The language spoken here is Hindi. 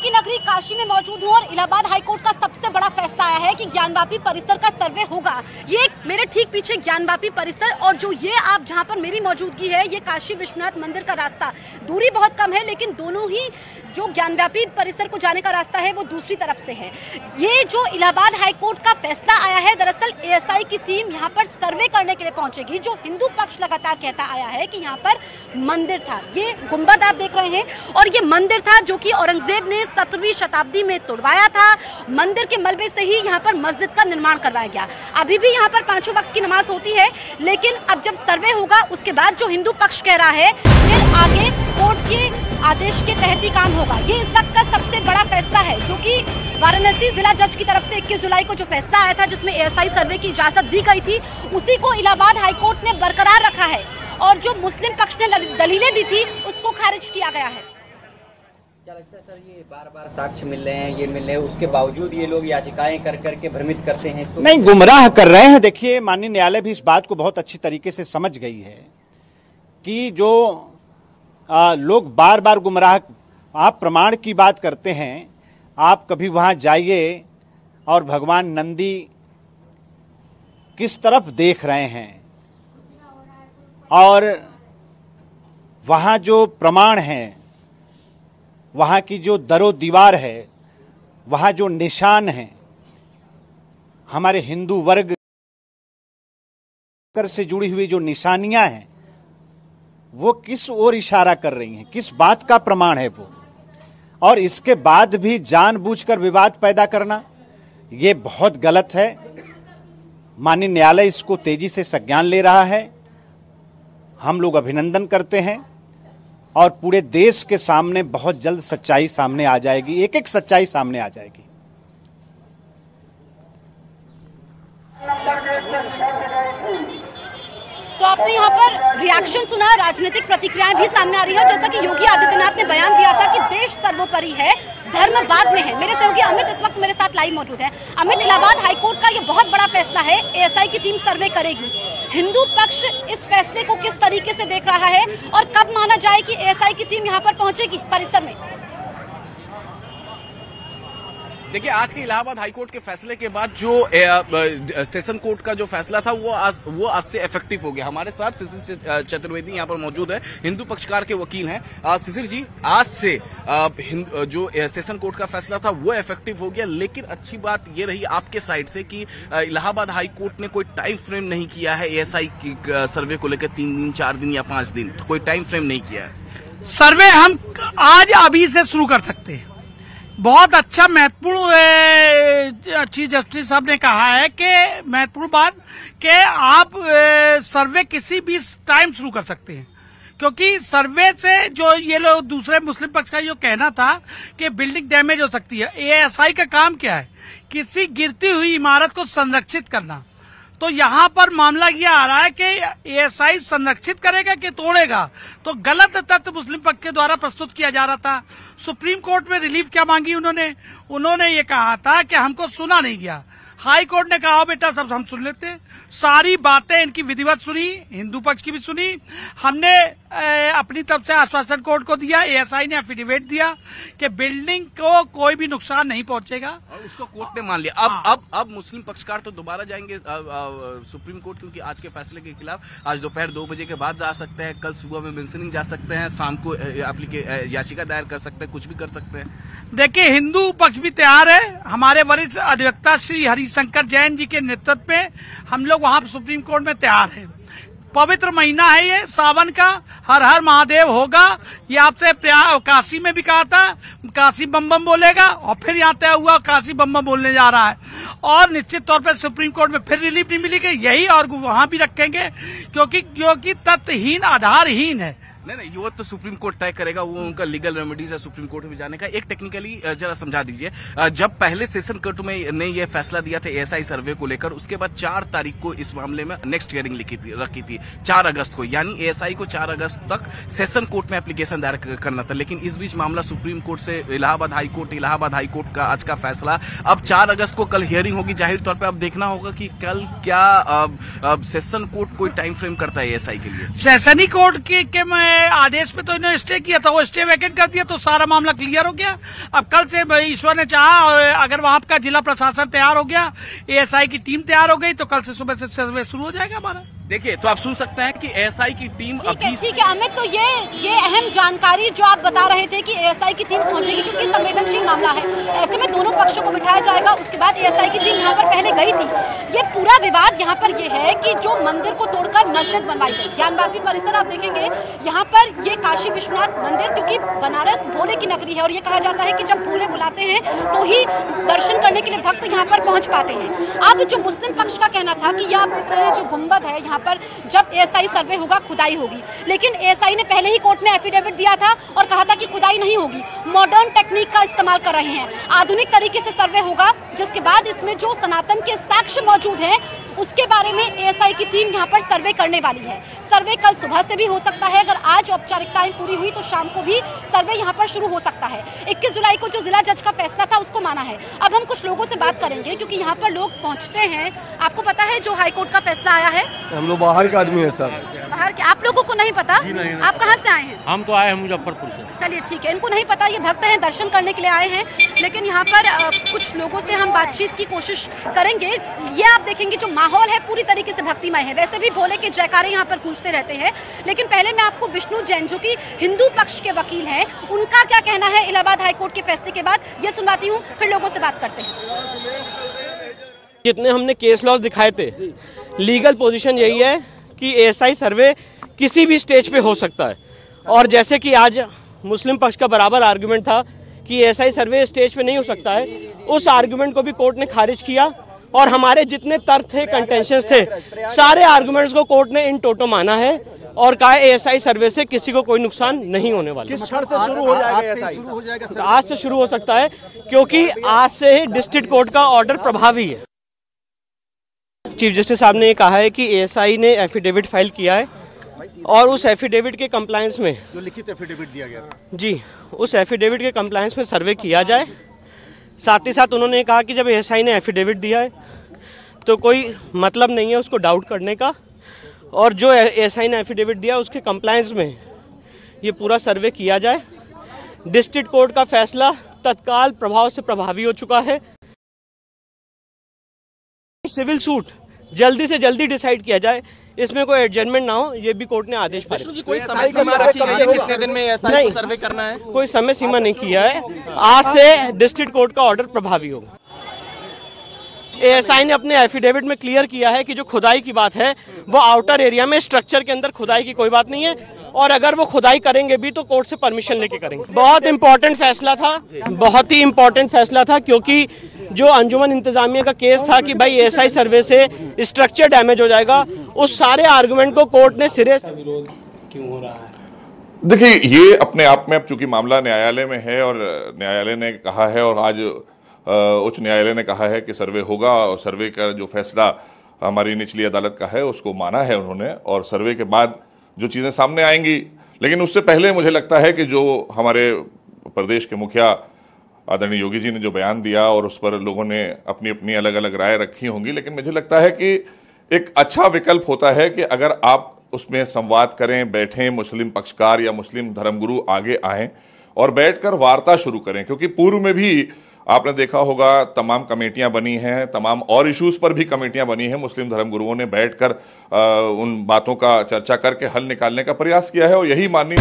की नगरी काशी में मौजूद हूँ और इलाहाबाद हाईकोर्ट का सबसे बड़ा फैसला आया है कि ज्ञानवापी परिसर का सर्वे होगा। ये मेरे ठीक पीछे ज्ञानवापी परिसर और जो ये आप जहाँ पर मेरी मौजूदगी है ये काशी विश्वनाथ मंदिर का रास्ता। दूरी बहुत कम है लेकिन दोनों ही जो ज्ञानवापी परिसर को जाने का रास्ता है वो दूसरी तरफ से है। ये जो इलाहाबाद हाईकोर्ट का फैसला आया है, दरअसल एएसआई की टीम यहाँ पर सर्वे करने के लिए पहुंचेगी। जो हिंदू पक्ष लगातार कहता आया है कि यहाँ पर मंदिर था, ये गुंबद आप देख रहे हैं, और ये मंदिर था जो कि औरंगजेब ने 17वीं शताब्दी में तोड़वाया था। मंदिर के मलबे से ही यहाँ पर मस्जिद का निर्माण करवाया गया। अभी भी यहाँ पर 5 वक्त की नमाज होती है, लेकिन अब जब सर्वे होगा उसके बाद जो हिंदू पक्ष कह रहा है फिर आगे कोर्ट के आदेश के तहत ही काम होगा। ये इस वक्त का सबसे बड़ा फैसला है जो कि वाराणसी जिला जज की तरफ से 21 जुलाई को जो फैसला आया था जिसमें एएसआई सर्वे की इजाजत दी गई थी, उसी को इलाहाबाद हाईकोर्ट ने बरकरार रखा है और जो मुस्लिम पक्ष ने दलीलें दी थी उसको खारिज किया गया है। क्या लगता है सर, ये बार-बार साक्ष्य मिल रहे हैं, ये मिल रहे हैं, उसके बावजूद ये लोग याचिकाएं कर करके भ्रमित करते हैं? नहीं, गुमराह कर रहे हैं। देखिए, माननीय न्यायालय भी इस बात को बहुत अच्छी तरीके से समझ गई है कि जो लोग बार बार गुमराह, आप प्रमाण की बात करते हैं, आप कभी वहां जाइए और भगवान नंदी किस तरफ देख रहे हैं और वहां जो प्रमाण हैं, वहां की जो दरो दीवार है, वहां जो निशान हैं, हमारे हिंदू वर्ग से जुड़ी हुई जो निशानियां हैं, वो किस ओर इशारा कर रही हैं, किस बात का प्रमाण है वो। और इसके बाद भी जानबूझकर विवाद पैदा करना ये बहुत गलत है। माननीय न्यायालय इसको तेजी से संज्ञान ले रहा है। हम लोग अभिनंदन करते हैं और पूरे देश के सामने बहुत जल्द सच्चाई सामने आ जाएगी, एक एक सच्चाई सामने आ जाएगी। तो आपने यहाँ पर रिएक्शन सुना, राजनीतिक प्रतिक्रियाएं भी सामने आ रही है। और जैसा कि योगी आदित्यनाथ ने बयान दिया था कि देश सर्वोपरि है, धर्म बाद में है। मेरे सहयोगी अमित इस वक्त मेरे साथ लाइव मौजूद है। अमित, इलाहाबाद हाईकोर्ट का ये बहुत बड़ा फैसला है, एएसआई की टीम सर्वे करेगी। हिंदू पक्ष इस फैसले को किस तरीके से देख रहा है और कब माना जाए कि एएसआई की टीम यहाँ पर पहुंचेगी परिसर में? देखिए, आज के इलाहाबाद हाईकोर्ट के फैसले के बाद जो सेशन कोर्ट का जो फैसला था वो आज से इफेक्टिव हो गया। हमारे साथ शिशिर चतुर्वेदी यहाँ पर मौजूद है, हिंदू पक्षकार के वकील हैं। शिशिर जी, आज से जो सेशन कोर्ट का फैसला था वो इफेक्टिव हो गया, लेकिन अच्छी बात ये रही आपके साइड से कि इलाहाबाद हाईकोर्ट ने कोई टाइम फ्रेम नहीं किया है एएसआई की सर्वे को लेकर। 3 दिन, 4 दिन या 5 दिन, तो कोई टाइम फ्रेम नहीं किया है। सर्वे हम आज अभी से शुरू कर सकते हैं। बहुत अच्छा महत्वपूर्ण चीफ जस्टिस साहब ने कहा है कि महत्वपूर्ण बात कि आप सर्वे किसी भी टाइम शुरू कर सकते हैं, क्योंकि सर्वे से जो ये लोग दूसरे मुस्लिम पक्ष का जो कहना था कि बिल्डिंग डैमेज हो सकती है, एएसआई का काम क्या है? किसी गिरती हुई इमारत को संरक्षित करना। तो यहाँ पर मामला ये आ रहा है कि एएसआई संरक्षित करेगा कि तोड़ेगा, तो गलत तथ्य मुस्लिम पक्ष के द्वारा प्रस्तुत किया जा रहा था। सुप्रीम कोर्ट में रिलीफ क्या मांगी उन्होंने ये कहा था कि हमको सुना नहीं गया। हाई कोर्ट ने कहा बेटा सब हम सुन लेते हैं, सारी बातें इनकी विधिवत सुनी, हिंदू पक्ष की भी सुनी। हमने अपनी तरफ से आश्वासन कोर्ट को दिया, एएसआई ने एफिडेविट दिया कि बिल्डिंग को कोई भी नुकसान नहीं पहुंचेगा और उसको कोर्ट ने मान लिया। अब मुस्लिम पक्षकार तो दोबारा जाएंगे सुप्रीम कोर्ट, क्योंकि आज के फैसले के खिलाफ आज दोपहर 2 बजे के बाद जा सकते हैं, कल सुबह में मेंशनिंग जा सकते हैं, शाम को याचिका दायर कर सकते हैं, कुछ भी कर सकते हैं। देखिए, हिंदू पक्ष भी तैयार है। हमारे वरिष्ठ अधिवक्ता श्री हरिशंकर जैन जी के नेतृत्व में हम लोग वहां सुप्रीम कोर्ट में तैयार हैं। पवित्र महीना है ये सावन का, हर हर महादेव होगा। ये आपसे काशी में भी कहा था, काशी बम बम बोलेगा, और फिर यहाँ तय हुआ काशी बम बम बोलने जा रहा है। और निश्चित तौर पर सुप्रीम कोर्ट में फिर रिलीफ नहीं मिलेगी, यही और वहां भी रखेंगे, क्योंकि तथ्यहीन आधारहीन है। नहीं, वो तो सुप्रीम कोर्ट तय करेगा, वो उनका लीगल रेमेडीज है सुप्रीम कोर्ट में जाने का। एक टेक्निकली जरा समझा दीजिए, जब पहले सेशन कोर्ट में ने ये फैसला दिया था एएसआई सर्वे को लेकर, उसके बाद 4 तारीख को इस मामले में नेक्स्ट हियरिंग रखी थी 4 अगस्त को, यानी एएसआई को 4 अगस्त तक सेशन कोर्ट में एप्लीकेशन दायर करना था। लेकिन इस बीच मामला सुप्रीम कोर्ट से इलाहाबाद हाईकोर्ट का आज का फैसला, अब 4 अगस्त को कल हियरिंग होगी। जाहिर तौर पर अब देखना होगा कि कल क्या सेशन कोर्ट कोई टाइम फ्रेम करता है एएसआई के लिए। सेशनी कोर्ट के आदेश पे तो इन्होंने स्टे किया था, वो स्टे वैकेंट कर दिया तो सारा मामला क्लियर हो गया। अब कल से ईश्वर ने चाहा, अगर वहां का जिला प्रशासन तैयार हो गया, एएसआई की टीम तैयार हो गई, तो कल से सुबह से सर्वे शुरू हो जाएगा हमारा। देखिए, तो आप सुन सकते हैं कि एएसआई की टीम ठीक है अमित, तो ये अहम जानकारी जो आप बता रहे थे कि एएसआई की टीम पहुंचेगी, क्योंकि संवेदनशील मामला है, ऐसे में दोनों पक्षों को बिठाया जाएगा। उसके बाद एएसआई की टीम यहाँ पर पहले गई थी। ये पूरा विवाद यहाँ पर ये है कि जो मंदिर को तोड़कर मस्जिद बनवाई गई, ज्ञानवापी परिसर आप देखेंगे यहाँ पर, ये काशी विश्वनाथ मंदिर, क्योंकि बनारस भोले की नगरी है और ये कहा जाता है कि जब भोले बुलाते हैं तो ही दर्शन करने के लिए भक्त यहाँ पर पहुंच पाते हैं। अब जो मुस्लिम पक्ष का कहना था कि ये आप देख रहे हैं जो गुम्बद है, यहाँ पर जब एएसआई सर्वे होगा खुदाई होगी, लेकिन एएसआई ने पहले ही कोर्ट में एफिडेविट दिया था और कहा था कि खुदाई नहीं होगी, मॉडर्न टेक्निक का इस्तेमाल कर रहे हैं, आधुनिक तरीके से सर्वे होगा, जिसके बाद इसमें जो सनातन के साक्ष्य मौजूद हैं उसके बारे में एएसआई की टीम यहाँ पर सर्वे करने वाली है। सर्वे कल सुबह से भी हो सकता है, अगर आज औपचारिकताएं पूरी हुई तो शाम को भी सर्वे यहाँ पर शुरू हो सकता है। 21 जुलाई को जो जिला जज का फैसला था उसको माना है। अब हम कुछ लोगों से बात करेंगे, क्योंकि यहाँ पर लोग पहुँचते हैं। आपको पता है जो हाईकोर्ट का फैसला आया है? हम लोग बाहर के आदमी है सर। बाहर के? आप लोगों को नहीं पता? आप कहाँ से आए हैं? हम तो आए हैं मुजफ्फरपुर से। चलिए ठीक है, इनको नहीं पता, ये भक्त हैं, दर्शन करने के लिए आए हैं। लेकिन यहाँ पर कुछ लोगों से हम बातचीत की कोशिश करेंगे। ये आप देखेंगे जो माहौल है पूरी तरीके से भक्तिमय है। वैसे भी भोले के जयकारे यहाँ पर गूंजते रहते हैं, लेकिन पहले मैं आपको विष्णु जैन, जो कि हिंदू पक्ष के वकील हैं, उनका क्या कहना है इलाहाबाद हाईकोर्ट के फैसले के बाद, ये सुनवाती हूँ, फिर लोगों से बात करते हैं। जितने हमने केस लॉज दिखाए थे, लीगल पोजीशन यही है कि एएसआई सर्वे किसी भी स्टेज पे हो सकता है। और जैसे कि आज मुस्लिम पक्ष का बराबर आर्गुमेंट था कि एएसआई सर्वे स्टेज पे नहीं हो सकता है, उस आर्गुमेंट को भी कोर्ट ने खारिज किया और हमारे जितने तर्क थे, कंटेंशंस थे, सारे आर्गुमेंट्स को कोर्ट ने इन टोटो माना है और कहा एएसआई सर्वे से किसी को कोई नुकसान नहीं होने वाला। किस क्षण से शुरू हो जाएगा? आज से शुरू हो सकता है, क्योंकि आज से ही डिस्ट्रिक्ट कोर्ट का ऑर्डर प्रभावी है। चीफ जस्टिस साहब ने ये कहा है कि एएसआई ने एफिडेविट फाइल किया है और उस एफिडेविट के कंप्लायंस में, जो लिखित एफिडेविट दिया गया था जी, उस एफिडेविट के कंप्लायंस में सर्वे किया जाए। साथ ही साथ उन्होंने कहा कि जब एएसआई ने एफिडेविट दिया है तो कोई मतलब नहीं है उसको डाउट करने का, और जो एएसआई ने एफिडेविट दिया उसके कंप्लायंस में ये पूरा सर्वे किया जाए। डिस्ट्रिक्ट कोर्ट का फैसला तत्काल प्रभाव से प्रभावी हो चुका है। सिविल सूट जल्दी से जल्दी डिसाइड किया जाए, इसमें कोई एडजमेंट ना हो, ये भी कोर्ट ने आदेश पारित किया। कोई समय सीमा रखी गई है कितने दिन में एएसआई सर्वे करना है? कोई समय सीमा नहीं किया है। आज से डिस्ट्रिक्ट कोर्ट का ऑर्डर प्रभावी होगा। एएसआई ने अपने एफिडेविट में क्लियर किया है कि जो खुदाई की बात है वो आउटर एरिया में स्ट्रक्चर के अंदर खुदाई की कोई बात नहीं है, और अगर वो खुदाई करेंगे भी तो कोर्ट से परमिशन लेके करेंगे। बहुत इंपॉर्टेंट फैसला था, बहुत ही इंपॉर्टेंट फैसला था, क्योंकि जो अंजुमन इंतजामिया का केस था कि भाई एएसआई सर्वे से स्ट्रक्चर डैमेज हो जाएगा, उस सारे आर्गुमेंट को कोर्ट ने सिरे से विरोध क्यों हो रहा है। देखिए, ये अपने आप में, अब चूंकि मामला न्यायालय में है और न्यायालय ने कहा है और आज उच्च न्यायालय ने कहा है कि सर्वे होगा, और सर्वे का जो फैसला हमारी निचली अदालत का है उसको माना है उन्होंने, और सर्वे के बाद जो चीज़ें सामने आएंगी। लेकिन उससे पहले मुझे लगता है कि जो हमारे प्रदेश के मुखिया आदरणीय योगी जी ने जो बयान दिया और उस पर लोगों ने अपनी अपनी अलग अलग राय रखी होंगी, लेकिन मुझे लगता है कि एक अच्छा विकल्प होता है कि अगर आप उसमें संवाद करें, बैठें, मुस्लिम पक्षकार या मुस्लिम धर्मगुरु आगे आएं और बैठकर वार्ता शुरू करें। क्योंकि पूर्व में भी आपने देखा होगा तमाम कमेटियां बनी हैं, तमाम और इश्यूज पर भी कमेटियां बनी हैं, मुस्लिम धर्मगुरुओं ने बैठकर उन बातों का चर्चा करके हल निकालने का प्रयास किया है, और यही माननीय